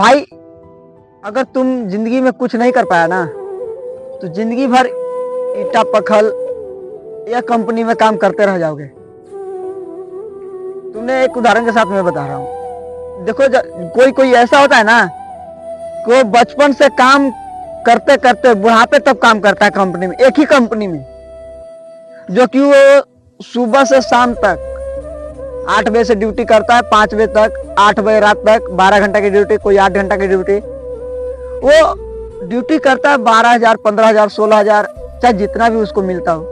भाई अगर तुम जिंदगी में कुछ नहीं कर पाया ना तो जिंदगी भर ईटा पत्थर या कंपनी में काम करते रह जाओगे। तुमने एक उदाहरण के साथ मैं बता रहा हूँ। देखो कोई कोई ऐसा होता है ना कि वो बचपन से काम करते करते बुढ़ापे तक काम करता है कंपनी में, एक ही कंपनी में, जो कि वो सुबह से शाम तक 8 बजे से ड्यूटी करता है, 5 बजे तक, 8 बजे रात तक, 12 घंटा की ड्यूटी, कोई 8 घंटा की ड्यूटी। वो ड्यूटी करता है 12,000, 15,000, 16,000, चाहे जितना भी उसको मिलता हो।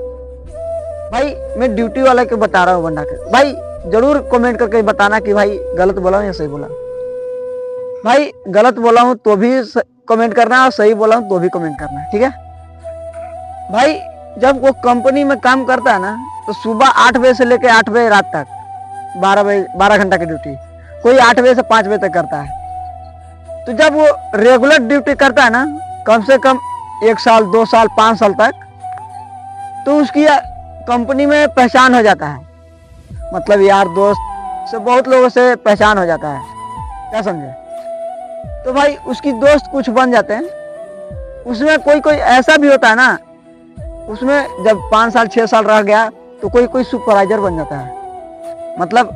भाई मैं ड्यूटी वाला के बता रहा हूँ बंदा के। भाई जरूर कमेंट करके बताना कि भाई गलत बोला हूँ या सही बोला। भाई गलत बोला हूँ तो भी कमेंट करना, और सही बोला हूँ तो भी कमेंट करना, ठीक है। भाई जब वो कंपनी में काम करता है ना तो सुबह 8 बजे से लेकर 8 बजे रात तक 12 घंटा की ड्यूटी, कोई 8 बजे से 5 बजे तक करता है। तो जब वो रेगुलर ड्यूटी करता है ना, कम से कम 1 साल, 2 साल, 5 साल तक, तो उसकी कंपनी में पहचान हो जाता है। मतलब यार दोस्त से बहुत लोगों से पहचान हो जाता है, क्या समझे। तो भाई उसकी दोस्त कुछ बन जाते हैं। उसमें कोई कोई ऐसा भी होता है ना, उसमें जब 5 साल 6 साल रह गया तो कोई कोई सुपरवाइजर बन जाता है। मतलब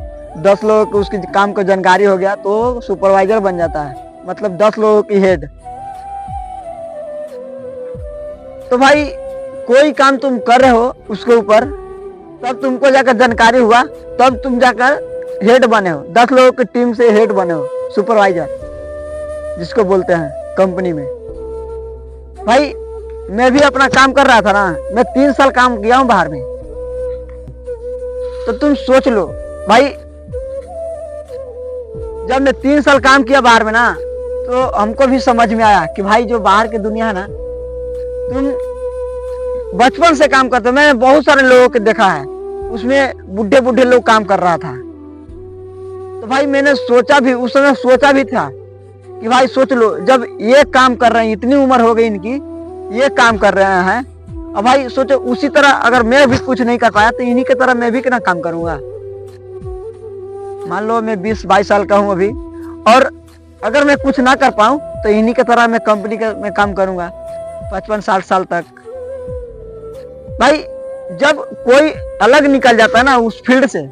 10 लोगों को उसकी काम को जानकारी हो गया तो सुपरवाइजर बन जाता है, मतलब 10 लोगों की हेड। तो भाई कोई काम तुम कर रहे हो उसके ऊपर, तब तुमको जाकर जानकारी हुआ, तब तुम जाकर हेड बने हो, 10 लोगों की टीम से हेड बने हो, सुपरवाइजर जिसको बोलते हैं कंपनी में। भाई मैं भी अपना काम कर रहा था ना, मैं 3 साल काम किया हूं बाहर में। तो तुम सोच लो भाई, जब मैं 3 साल काम किया बाहर में ना, तो हमको भी समझ में आया कि भाई जो बाहर की दुनिया है ना, तुम बचपन से काम करते हो। मैंने बहुत सारे लोगों को देखा है, उसमें बुढ़े बुढ़े लोग काम कर रहा था। तो भाई मैंने सोचा भी, उस समय सोचा भी था कि भाई सोच लो, जब ये काम कर रहे हैं, इतनी उम्र हो गई इनकी, ये काम कर रहे हैं, अब भाई सोचो उसी तरह अगर मैं भी कुछ नहीं कर पाया तो इन्हीं की तरह मैं भी कितना काम करूंगा। मान लो मैं 20-22 साल का हूं अभी, और अगर मैं कुछ ना कर पाऊं तो इन्हीं की तरह मैं कंपनी में काम करूंगा 55-60 साल तक। भाई जब कोई अलग निकल जाता है ना उस फील्ड से,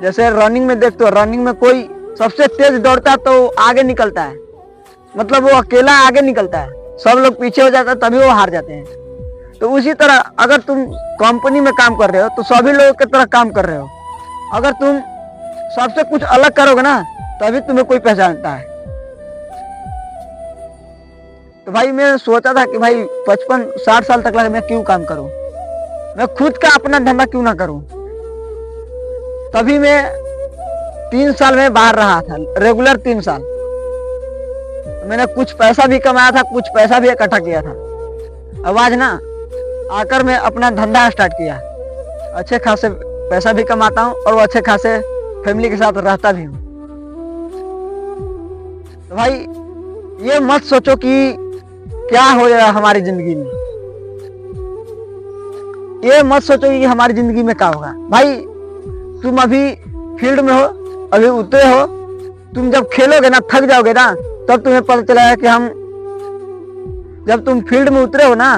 जैसे रनिंग में देखते हो, रनिंग में कोई सबसे तेज दौड़ता है तो आगे निकलता है, मतलब वो अकेला आगे निकलता है, सब लोग पीछे हो जाता है तभी वो हार जाते हैं। तो उसी तरह अगर तुम कंपनी में काम कर रहे हो तो सभी लोगों की तरह काम कर रहे हो। अगर तुम सबसे कुछ अलग करोगे ना तभी तुम्हें कोई पहचानता है। तो भाई मैं सोचा था कि भाई 55-60 साल तक लगे मैं क्यों काम करूं, मैं खुद का अपना धंधा क्यों ना करूं। तभी मैं 3 साल में बाहर रहा था, रेगुलर 3 साल। मैंने कुछ पैसा भी कमाया था, कुछ पैसा भी इकट्ठा किया था। अब आज ना आकर मैं अपना धंधा स्टार्ट किया, अच्छे खासे पैसा भी कमाता हूँ और वो अच्छे खासे फैमिली के साथ रहता भी हूँ। तो भाई ये मत सोचो कि क्या हो जाएगा हमारी जिंदगी में, ये मत सोचो कि हमारी जिंदगी में क्या होगा। भाई तुम अभी फील्ड में हो, अभी उतरे हो, तुम जब खेलोगे ना, थक जाओगे ना, तब तुम्हें पता चलेगा कि हम, जब तुम फील्ड में उतरे हो ना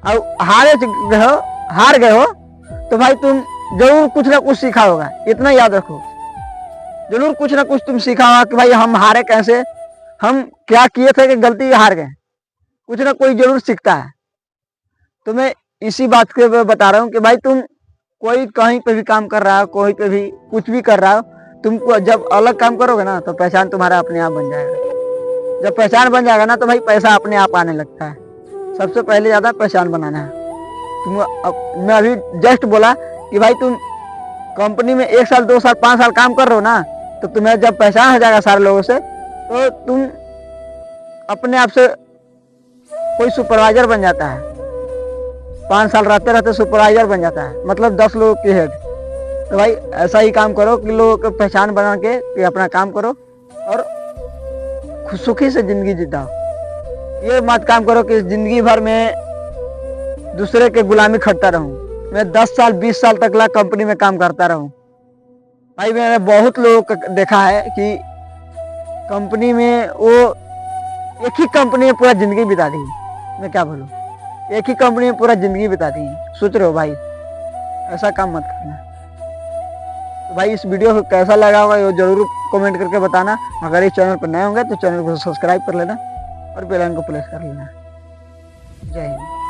और हार गए हो तो भाई तुम जरूर कुछ ना कुछ सीखा होगा। इतना याद रखो, जरूर कुछ ना कुछ तुम सीखा होगा कि भाई हम हारे कैसे, हम क्या किए थे कि गलती हार गए, कुछ ना कोई जरूर सीखता है। तो मैं इसी बात के बता रहा हूँ कि भाई तुम कोई कहीं पे भी काम कर रहा हो, कोई पे भी कुछ भी कर रहा हो, तुमको जब अलग काम करोगे ना तो पहचान तुम्हारा अपने आप बन जाएगा। जब पहचान बन जाएगा ना तो भाई पैसा अपने आप आने लगता है। सबसे पहले ज्यादा पहचान बनाना है। मैं अभी जस्ट बोला कि भाई तुम कंपनी में 1 साल, 2 साल, 5 साल काम कर रहे हो ना, तो तुम्हें जब पहचान हो जाएगा सारे लोगों से, तो तुम अपने आप से कोई सुपरवाइजर बन जाता है। 5 साल रहते रहते सुपरवाइजर बन जाता है, मतलब 10 लोगों की हेड। तो भाई ऐसा ही काम करो कि लोगों को पहचान बना के कि अपना काम करो और सुखी से जिंदगी जिताओ। ये मत काम करो कि जिंदगी भर में दूसरे के गुलामी खटता रहूं। मैं 10 साल 20 साल तक कंपनी में काम करता रहूं। भाई मैंने बहुत लोगों को देखा है कि कंपनी में वो एक ही कंपनी में पूरा जिंदगी बिता दी। मैं क्या बोलूँ, एक ही कंपनी में पूरा जिंदगी बिता दी। सोच रहे हो भाई, ऐसा काम मत करना। तो भाई इस वीडियो को कैसा लगा होगा ये जरूर कमेंट करके बताना। अगर इस चैनल पर नए होंगे तो चैनल को सब्सक्राइब कर लेना और बेल आइकन को प्रेस कर लेना। जय हिंद।